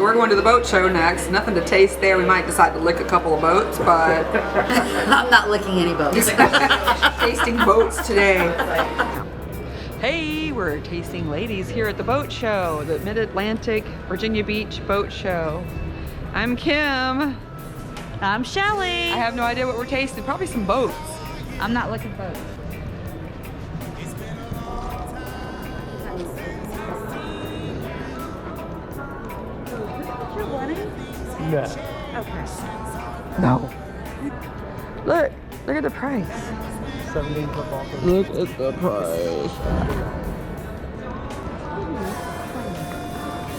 we're going to the boat show next. Nothing to taste there. We might decide to lick a couple of boats, but I'm not licking any boats. tasting boats today. Hey, we're tasting ladies here at the boat show, the Mid-Atlantic Virginia Beach Boat Show. I'm Kim. I'm Shelly. I have no idea what we're tasting. Probably some boats. I'm not looking boats. No. Okay. No. Look at the price. 17 football. Look at the price.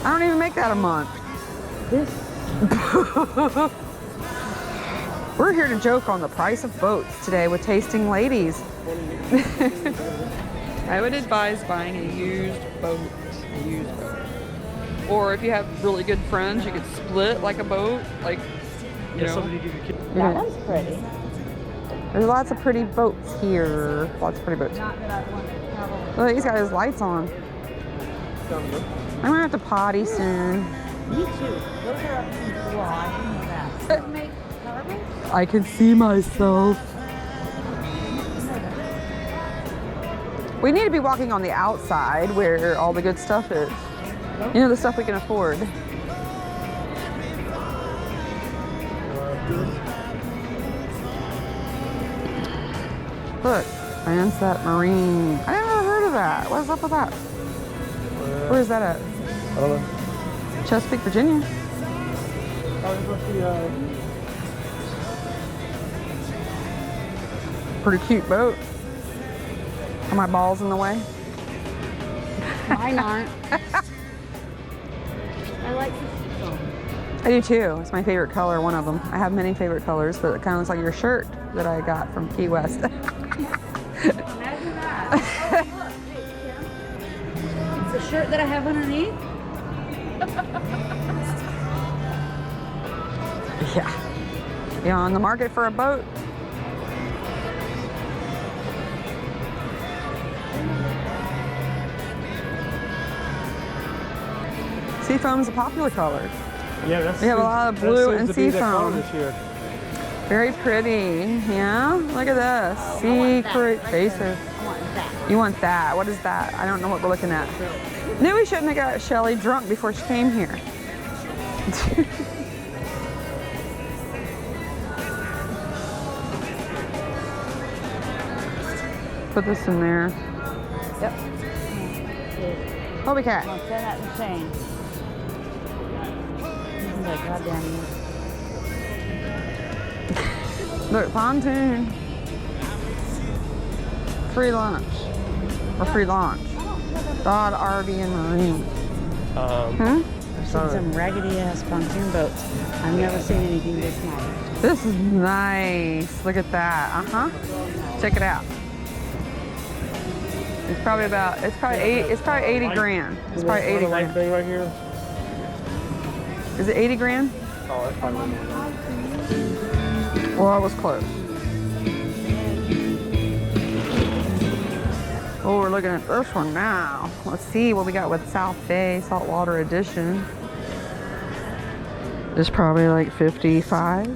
I don't even make that a month. We're here to joke on the price of boats today with tasting ladies. I would advise buying a used boat. Or if you have really good friends, you could split like a boat, like, you know. Somebody give your kid. That one's pretty. There's lots of pretty boats here. Lots of pretty boats. Not that I want to travel. Look, he's got his lights on. I'm gonna have to potty soon. Me too. Those are up in the wall. I didn't know that. Make carvings? I can see myself. We need to be walking on the outside where all the good stuff is. You know, the stuff we can afford. Look, Sunset Marine. I never heard of that. What's up with that? Where is that at? I don't know. Chesapeake, Virginia. Pretty cute boat. Are my balls in the way? Mine aren't. I like the seafoam. I do too. It's my favorite color, one of them. I have many favorite colors, but it kind of looks like your shirt that I got from Key West. Imagine that. Oh, look. Hey, Kim. It's the shirt that I have underneath. Yeah. You on the market for a boat? Seafoam's a popular color. Yeah, that's. We have a lot of blue and seafoam. This year. Very pretty. Yeah, look at this. Secret faces. I want that. You want that? What is that? I don't know what we're looking at. Knew we shouldn't have got Shelly drunk before she came here. Put this in there. Yep. Bobby cat. I'll set that in the chain. Like, goddamn you. Look, pontoon. Free lunch. Or free launch. Dodd, RV, and Marine. I've seen some raggedy ass pontoon boats. I've never seen anything this nice. This is nice. Look at that. Check it out. It's probably 80 grand. It's probably 80 grand. Thing right here. Is it 80 grand? Oh, that's probably more. Well, I was close. Oh, we're looking at this one now. Let's see what we got with South Bay Saltwater Edition. It's probably like 55.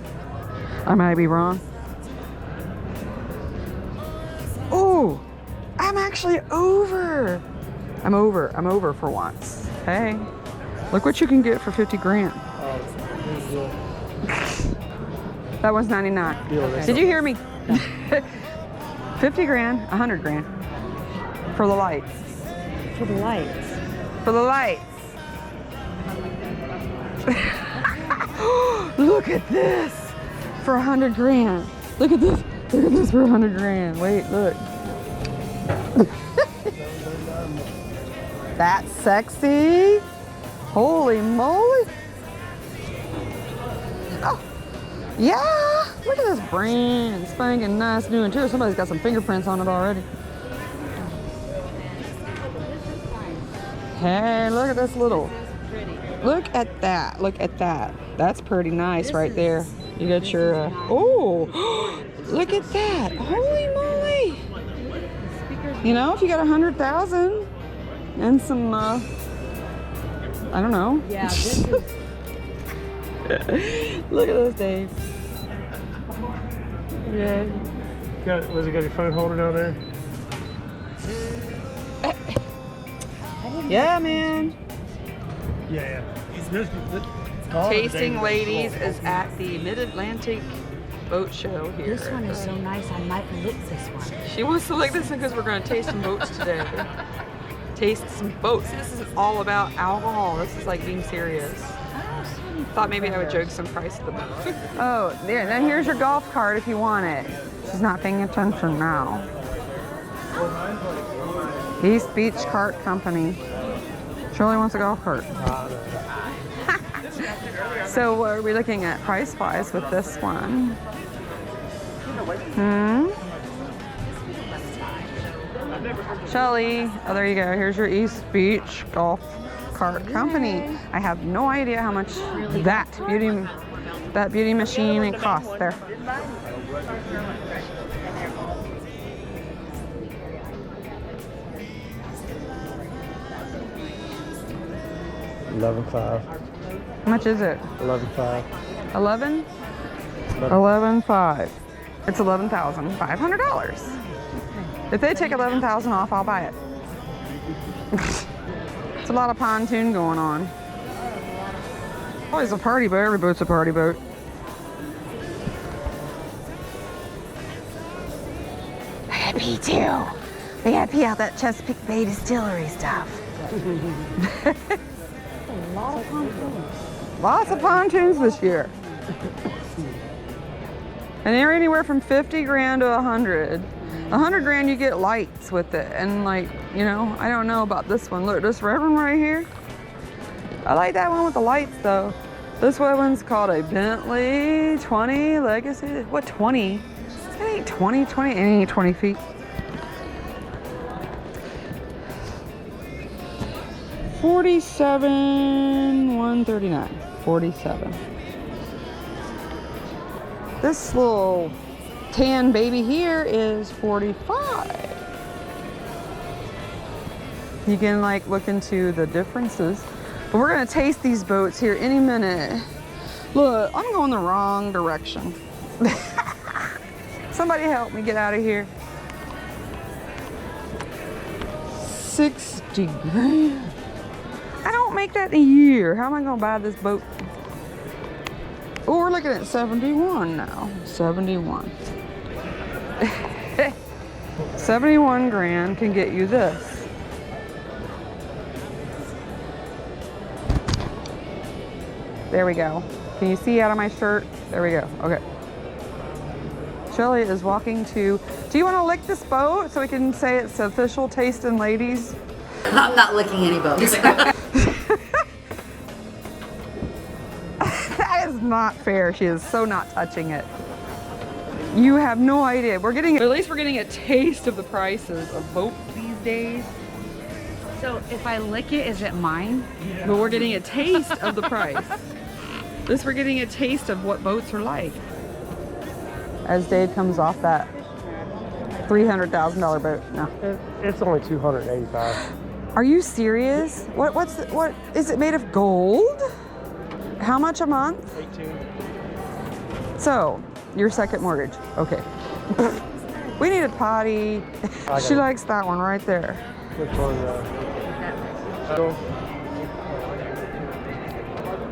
I might be wrong. Oh, I'm actually over. I'm over for once. Hey, look what you can get for 50 grand. That was 99. Okay. Did you hear me? 50 grand, 100 grand. For the lights. For the lights. For the lights. Look at this. For 100 grand. Look at this. Look at this for 100 grand. Wait, look. That's sexy. Holy moly. Oh, yeah. Look at this brand spanking nice new interior. Somebody's got some fingerprints on it already. Hey, look at this little. Look at that. Look at that. That's pretty nice right there. You got your, oh, look at that. Holy moly. You know, if you got 100,000 and some, I don't know. Yeah, Look at this, Dave. Yeah. Was it got your phone holder down there? Yeah, man. Yeah. Tasting Ladies is at the Mid-Atlantic Boat Show here. This one is so nice. I might lick this one. She wants to lick this one because we're going to taste some boats today. Taste some boats. This is all about alcohol. This is like being serious. Thought maybe I would joke some price of the boat. Oh, there. Then here's your golf cart if you want it. She's not paying attention now. East Beach Cart Company. Shirley wants a golf cart. So what are we looking at price-wise with this one? Shelley, oh there you go. Here's your East Beach Golf Cart Company. I have no idea how much that beauty machine costs there. $11,500. How much is it? $11,500. 11? 11.5. It's $11,500. If they take $11,000 off, I'll buy it. It's a lot of pontoon going on. Always a party boat. Every boat's a party boat. I gotta pee too. We gotta pee out that Chesapeake Bay Distillery stuff. Lots of pontoons this year. And they're anywhere from 50 grand to 100. 100 grand you get lights with it. And like, you know, I don't know about this one. Look, this red one right here. I like that one with the lights though. This one's called a Bentley 20 Legacy. What 20? It ain't 20, it ain't 20 feet. $47,139. 47. This little tan baby here is 45. You can like look into the differences. But we're gonna taste these boats here any minute. Look, I'm going the wrong direction. Somebody help me get out of here. 60 grand. I don't make that in a year. How am I gonna buy this boat? Oh, we're looking at 71 now. 71. 71 grand can get you this. There we go. Can you see out of my shirt? There we go. Okay. Shelley is walking to... Do you want to lick this boat so we can say it's official Tasting Ladies? I'm not licking any boats. That is not fair. She is so not touching it. You have no idea. At least we're getting a taste of the prices of boats these days. So if I lick it, is it mine? But we're getting a taste of the price. At least we're getting a taste of what boats are like. As Dave comes off that $300,000 boat. No. It's only $285,000. Are you serious? What is it made of gold? How much a month? 18. So, your second mortgage. Okay. We need a potty. She likes that one right there. Which one?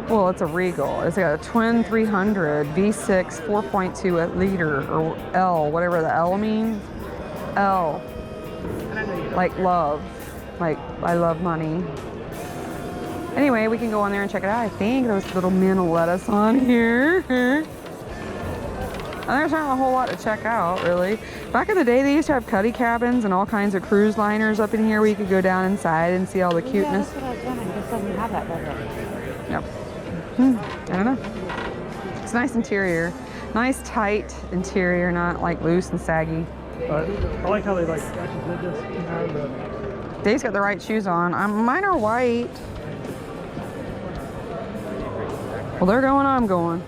Well, it's a Regal. It's got a twin 300 V6 4.2 liter or L, whatever the L means. L. Like love. Like I love money. Anyway, we can go on there and check it out. I think those little men will let us on here. And there's not a whole lot to check out, really. Back in the day, they used to have cuddy cabins and all kinds of cruise liners up in here where you could go down inside and see all the cuteness. Yeah, that's what I was wondering. This doesn't have that better. Yep. I don't know. It's nice interior. Nice tight interior, not like loose and saggy. I like how they like did this. Dave's got the right shoes on. Mine are white. Well, they're going, I'm going.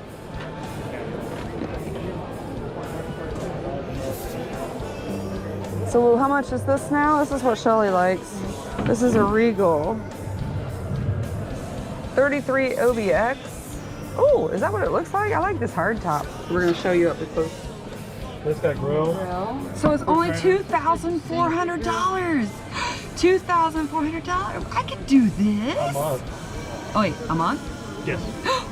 So how much is this now? This is what Shelley likes. This is a Regal. 33 OBX. Oh, is that what it looks like? I like this hard top. We're gonna show you up close. It's got grill. So it's only $2,400. $2,400. I could do this. A month. Oh wait, a month? Yes.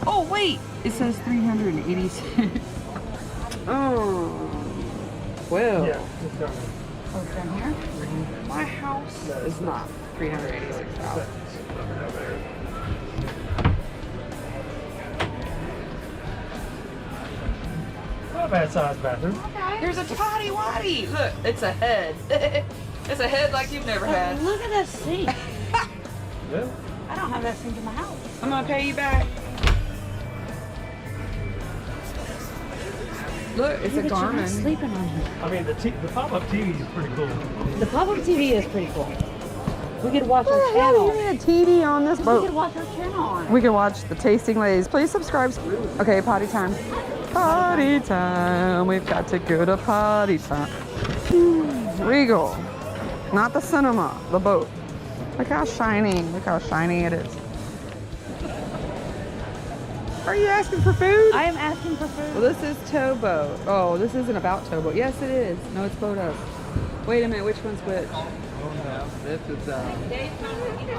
Oh wait, it says 386. Oh, well. Yeah, it's down there. Oh, it's down here? My house is not 386,000. Not a bad sized bathroom. There's a toddy waddy. Look, it's a head. It's a head like you've never had. Look at that sink. Yeah. I don't have that sink in my house. I'm gonna pay you back. Look, it's a But you're not Garmin. sleeping on here. I mean, the pop-up TV is pretty cool. The pop-up TV is pretty cool. We could watch our You channel. need a TV on this We boat. could watch our channel on it. We can watch the Tasting Ladies. Please subscribe. Okay, potty time. Potty time. We've got to go to potty time. Regal. Not the cinema, the boat. Look how shiny. Look how shiny it is. Are you asking for food? I am asking for food. Well, this is Towboat. Oh, this isn't about Towboat. Yes, it is. No, it's Boat Us. Wait a minute, which one's which? This is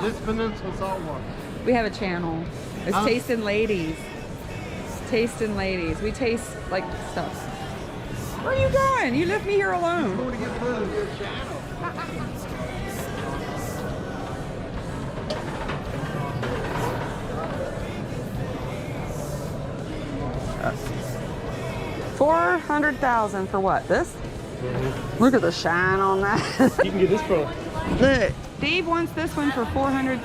this Peninsula Saltwater. We have a channel. It's Tasting Ladies. It's Tasting Ladies. We taste like stuff. Where are you going? You left me here alone. Going to get food. $400,000 for what? This? Look at the shine on that. You can get this for Look, Dave wants this one for $400,000.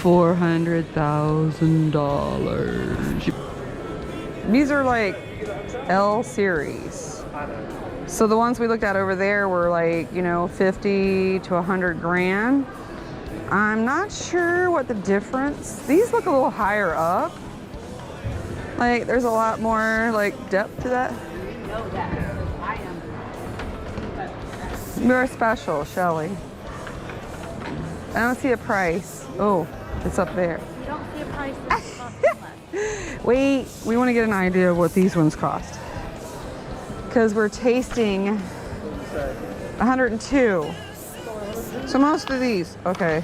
$400,000. These are like L series. So the ones we looked at over there were like, you know, 50 to 100 grand. I'm not sure what the difference. These look a little higher up. Like there's a lot more like depth to that. You're special, Shelly. I don't see a price. Oh, it's up there. You don't see a price that's costing less. Wait, we want to get an idea of what these ones cost. Because we're tasting 102. So most of these, okay.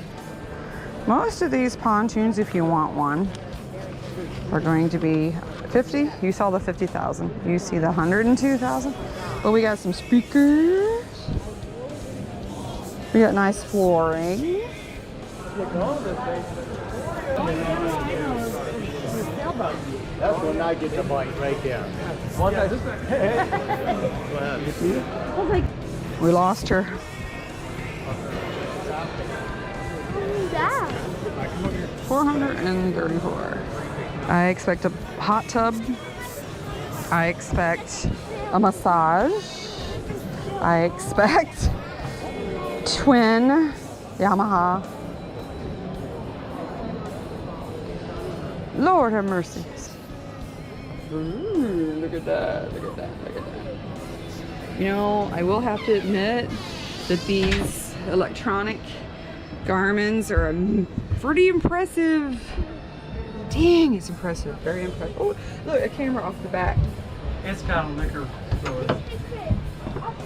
Most of these pontoons, if you want one, are going to be 50. You saw the 50,000. You see the 102,000. But we got some speakers. We got nice flooring. That's when I get the bite right there. We lost her. Yeah. 434. I expect a hot tub. I expect a massage. I expect twin Yamaha. Lord have mercy. Ooh, look at that, look at that, look at that. You know, I will have to admit that these electronic Garmins are pretty impressive. Dang, it's impressive, very impressive. Oh, look, a camera off the back. It's got a liquor store.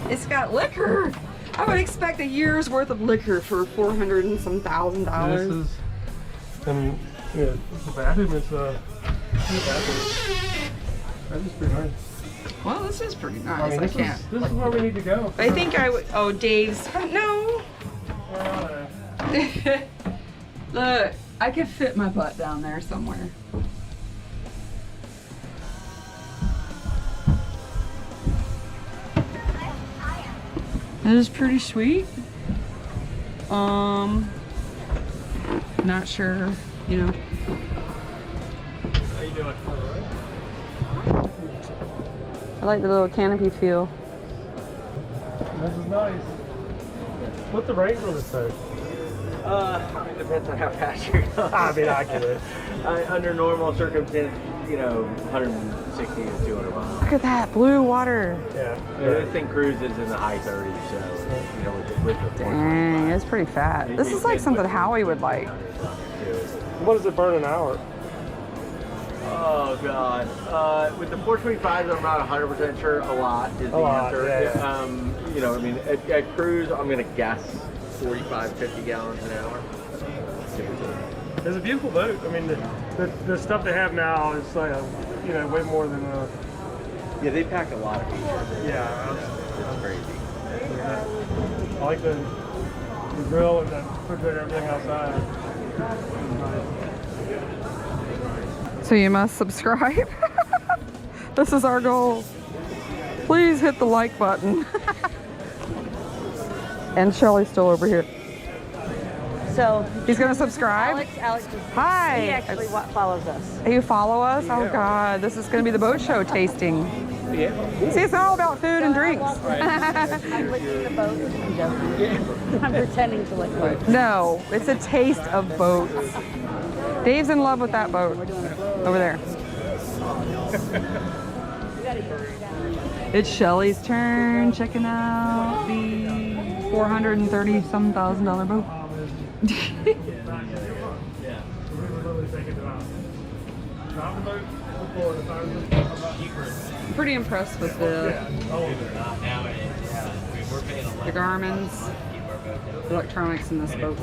It's got liquor. I would expect a year's worth of liquor for $400 and some thousand This dollars. is, and yeah, the bathroom is two bathrooms. That's just pretty nice. Well, this is pretty nice. I mean, this can't. is where we need to go. I think I would. Oh, Dave's. No. Look, I could fit my butt down there somewhere. That is pretty sweet. Not sure, you know. How you doing? I like the little canopy feel. This is nice. What's the range on this thing? It depends on how fast you're going. I mean, I get it. Under normal circumstances, 160 to 200 miles. Look at that blue water. Yeah. This thing cruises in the high 30s, so with the Dang, it's pretty fat. This is like something Howie would like. What does it burn an hour? Oh god. With the 425s, I'm not 100% sure. A lot is the lot, answer. yeah. You know, I mean, at cruise, I'm gonna guess 45, 50 gallons an hour. It's a beautiful boat. I mean, the stuff they have now is like, you know, way more than. Yeah, they pack a lot of features. Yeah. It's crazy. I like the grill and the refrigerator, everything outside. So you must subscribe. This is our goal. Please hit the like button. And Shelly's still over here. So He's gonna subscribe? Alex, Hi. he actually follows us. You follow us? Oh God, this is gonna be the boat show tasting. Yeah. See, it's all about food and drinks. I'm licking the boat. I'm joking. I'm pretending to lick boats. No, it's a taste of boats. Dave's in love with that boat over there. It's Shelly's turn. Checking out the $430-some-thousand boat. I'm pretty impressed with the Garmin's electronics in this boat.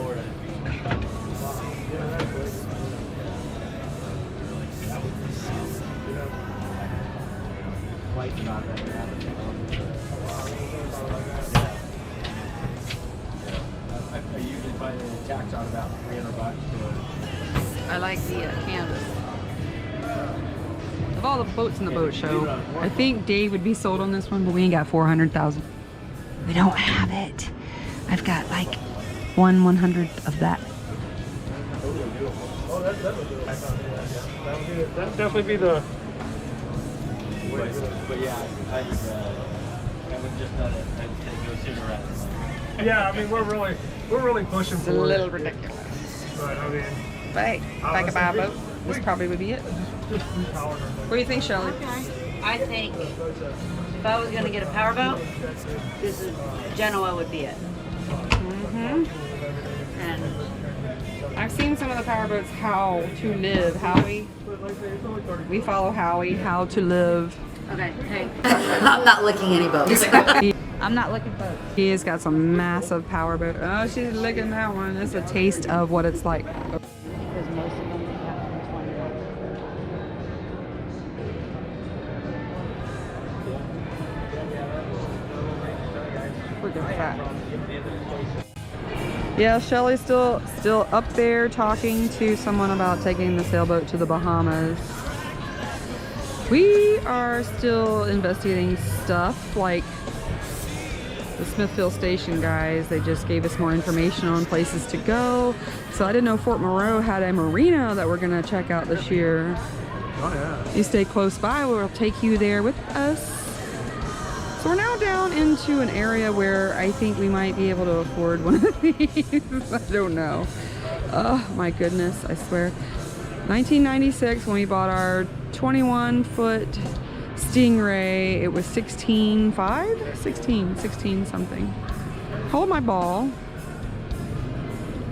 I usually find the tax on about $300. I like the canvas. Of all the boats in the boat show, I think Dave would be sold on this one, but we ain't got 400,000. We don't have it. I've got like 1/100th of that. Oh, that'd definitely be the. But yeah, I would just not go sooner rather than Yeah, I mean we're really pushing It's for a little it. ridiculous. But I mean, But hey, if I could buy a boat, this probably would be it. just repowered our boat. What do you think, Shelly? I think if I was going to get a powerboat, this is Genoa would be it. Mm-hmm. And I've seen some of the powerboats, How to Live. Howie. We follow Howie, How to Live. okay, hey, I'm not licking any boats. I'm not looking boats. He has got some massive powerboat. Oh, she's licking that one. It's a taste of what it's like. Because most of them have from 21. Look at that. Yeah, Shelly's still up there talking to someone about taking the sailboat to the Bahamas. We are still investigating stuff like the Smithfield Station guys. They just gave us more information on places to go. So I didn't know Fort Moreau had a marina that we're gonna check out this year. Oh yeah. You stay close by, we'll take you there with us. So we're now down into an area where I think we might be able to afford one of these. I don't know. Oh my goodness, I swear. 1996 when we bought our 21-foot Stingray, it was 16.5? 16 something. Hold my ball.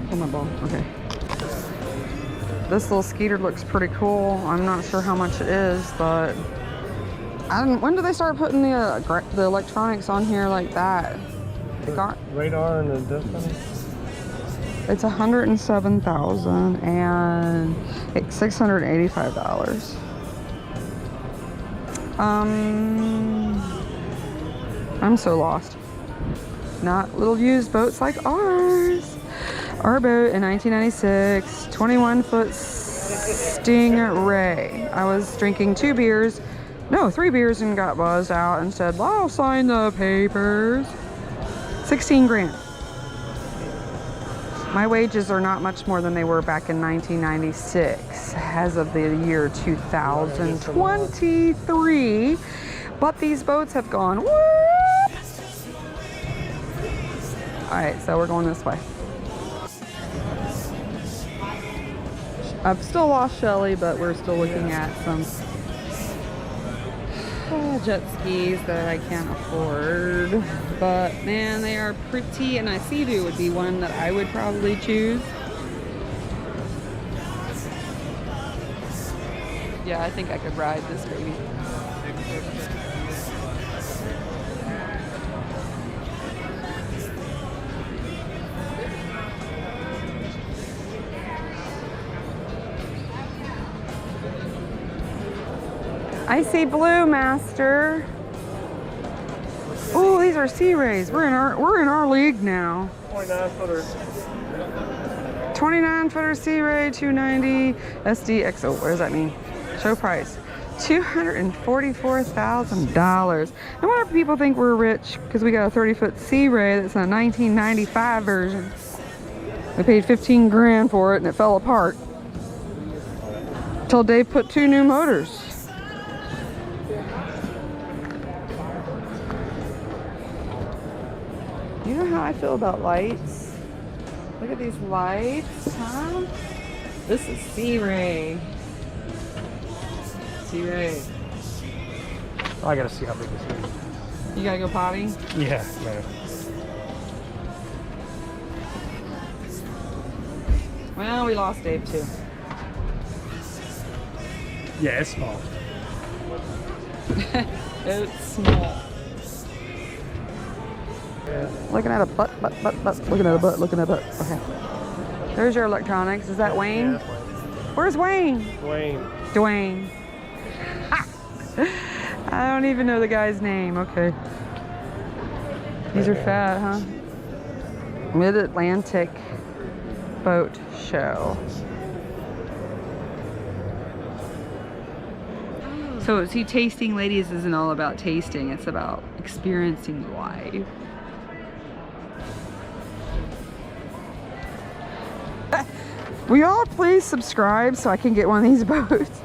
Hold my ball, okay. This little Skeeter looks pretty cool. I'm not sure how much it is, but when do they start putting the electronics on here like that? Radar and the dust bunny? It's $107,000 and it's $685. I'm so lost. Not little used boats like ours. Our boat in 1996, 21-foot Stingray. I was drinking 3 beers and got buzzed out and said, well, I'll sign the papers. 16 grand. My wages are not much more than they were back in 1996 as of the year 2023. But these boats have gone, whoop! All right, so we're going this way. I've still lost Shelly, but we're still looking at some jet skis that I can't afford. But man, they are pretty, and a Sea-Doo would be one that I would probably choose. Yeah, I think I could ride this baby. I see blue, Master. Oh, these are Sea Rays. We're in our league now. 29-footer. 29-footer Sea Ray 290 SDXO. What does that mean? Show price $244,000. No wonder people think we're rich because we got a 30-foot Sea Ray that's a 1995 version. We paid 15 grand for it and it fell apart until Dave put 2 new motors. You know how I feel about lights? Look at these lights, huh? This is Sea Ray. Sea Ray. I gotta see how big this is. You gotta go potty? Yeah, man. Well, we lost Dave too. Yeah, it's small. It's small. Looking at a butt. Looking at a butt. Okay. There's your electronics. Is that Wayne? Yeah, that's Wayne. Where's Wayne? Dwayne. I don't even know the guy's name. Okay. These are fat, huh? Mid-Atlantic Boat Show. So see, tasting ladies isn't all about tasting. It's about experiencing life. Will y'all please subscribe so I can get one of these boats?